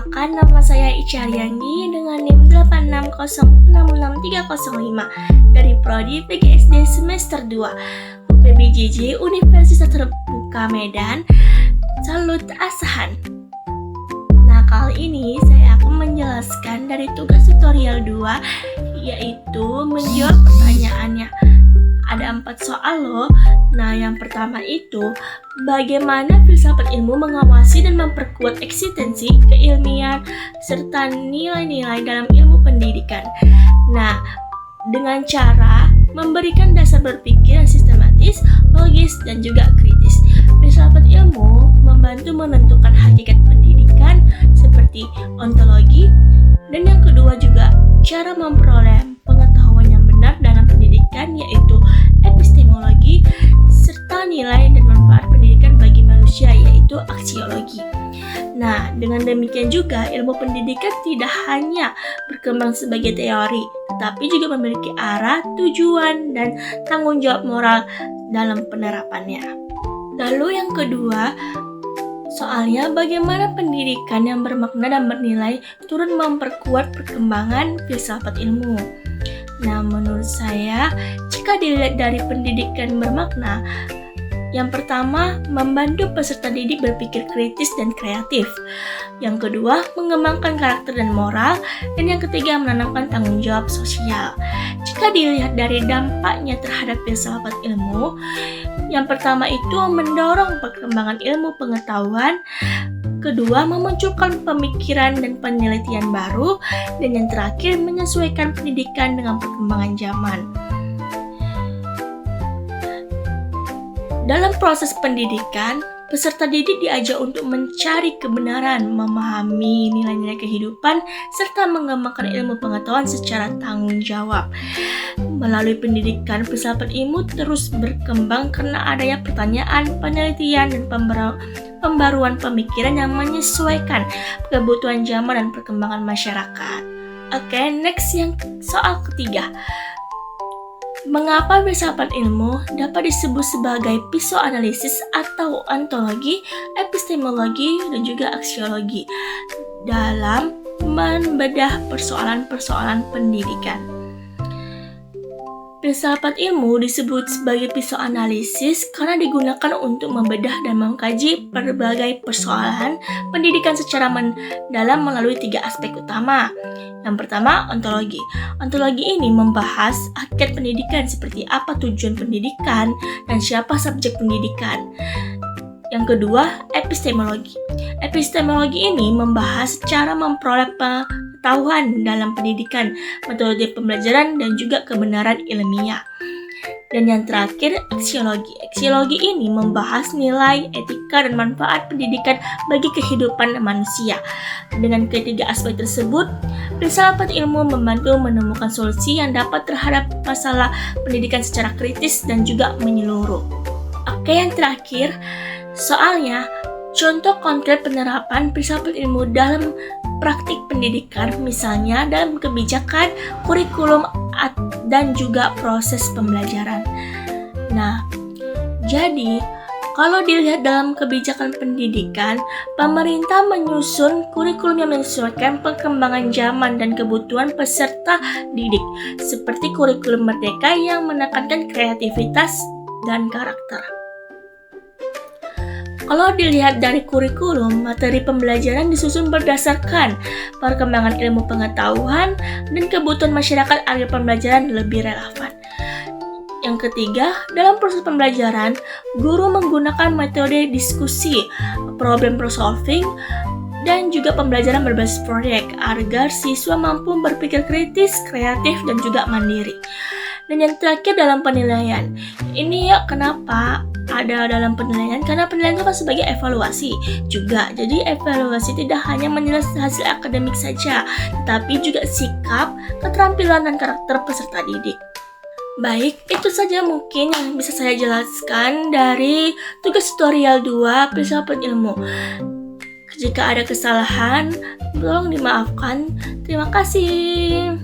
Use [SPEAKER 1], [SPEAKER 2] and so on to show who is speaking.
[SPEAKER 1] Perkenalkan, nama saya Ica Ariandi dengan NIM 86066305 dari Prodi PGSD semester 2 UPBJJ Universitas Terbuka Medan. Salut Asahan. Nah, kali ini saya akan menjelaskan dari tugas tutorial 2, yaitu menjawab pertanyaannya. Ada 4 soal loh. Nah, yang pertama itu, bagaimana filsafat ilmu mengawasi dan memperkuat eksistensi, keilmian, serta nilai-nilai dalam ilmu pendidikan. Nah, dengan cara memberikan dasar berpikir yang sistematis, logis, dan juga kritis. Filsafat ilmu membantu menentukan hakikat pendidikan seperti ontologi, dan yang kedua juga cara memperoleh pengetahuan yang benar dalam pendidikan, yaitu epistemologi, serta nilai dan manfaat pendidikan bagi manusia, yaitu aksiologi. Nah, dengan demikian juga ilmu pendidikan tidak hanya berkembang sebagai teori, tetapi juga memiliki arah, tujuan, dan tanggung jawab moral dalam penerapannya. Lalu yang kedua, soalnya bagaimana pendidikan yang bermakna dan bernilai turut memperkuat perkembangan filsafat ilmu. Nah, menurut saya, jika dilihat dari pendidikan bermakna, yang pertama, membantu peserta didik berpikir kritis dan kreatif. Yang kedua, mengembangkan karakter dan moral. Dan yang ketiga, menanamkan tanggung jawab sosial. Jika dilihat dari dampaknya terhadap filsafat ilmu, yang pertama itu mendorong perkembangan ilmu pengetahuan. Kedua, memunculkan pemikiran dan penelitian baru. Dan yang terakhir, menyesuaikan pendidikan dengan perkembangan zaman. Dalam proses pendidikan, peserta didik diajak untuk mencari kebenaran, memahami nilai-nilai kehidupan, serta mengembangkan ilmu pengetahuan secara tanggung jawab. Melalui pendidikan, filsafat ilmu terus berkembang karena adanya pertanyaan, penelitian, dan pembaruan pemikiran yang menyesuaikan kebutuhan zaman dan perkembangan masyarakat. Oke, next yang soal ketiga. Mengapa filsafat ilmu dapat disebut sebagai psikoanalisis atau ontologi, epistemologi, dan juga aksiologi dalam membedah persoalan-persoalan pendidikan? Filsafat ilmu disebut sebagai psikoanalisis karena digunakan untuk membedah dan mengkaji berbagai persoalan pendidikan secara mendalam melalui 3 aspek utama. Yang pertama, ontologi. Ontologi ini membahas hakikat pendidikan seperti apa tujuan pendidikan dan siapa subjek pendidikan. Yang kedua, epistemologi. Epistemologi ini membahas cara memperoleh pengetahuan dalam pendidikan, metode pembelajaran, dan juga kebenaran ilmiah. Dan yang terakhir, aksiologi. Aksiologi ini membahas nilai, etika, dan manfaat pendidikan bagi kehidupan manusia. Dengan ketiga aspek tersebut, filsafat ilmu membantu menemukan solusi yang dapat terhadap masalah pendidikan secara kritis dan juga menyeluruh. Oke, yang terakhir, soalnya contoh konkret penerapan filsafat ilmu dalam praktik pendidikan, misalnya dalam kebijakan, kurikulum, dan juga proses pembelajaran. Nah, jadi kalau dilihat dalam kebijakan pendidikan, pemerintah menyusun kurikulum yang menyesuaikan perkembangan zaman dan kebutuhan peserta didik, seperti kurikulum merdeka yang menekankan kreativitas dan karakter. Kalau dilihat dari kurikulum, materi pembelajaran disusun berdasarkan perkembangan ilmu pengetahuan dan kebutuhan masyarakat agar pembelajaran lebih relevan. Yang ketiga, dalam proses pembelajaran, guru menggunakan metode diskusi, problem solving, dan juga pembelajaran berbasis proyek agar siswa mampu berpikir kritis, kreatif, dan juga mandiri. Dan yang terakhir dalam penilaian. Ini ya kenapa ada dalam penilaian, karena penilaian itu kan sebagai evaluasi juga. Jadi evaluasi tidak hanya menilai hasil akademik saja, tetapi juga sikap, keterampilan, dan karakter peserta didik. Baik, itu saja mungkin yang bisa saya jelaskan dari tugas tutorial 2 filsafat ilmu. Jika ada kesalahan, tolong dimaafkan. Terima kasih.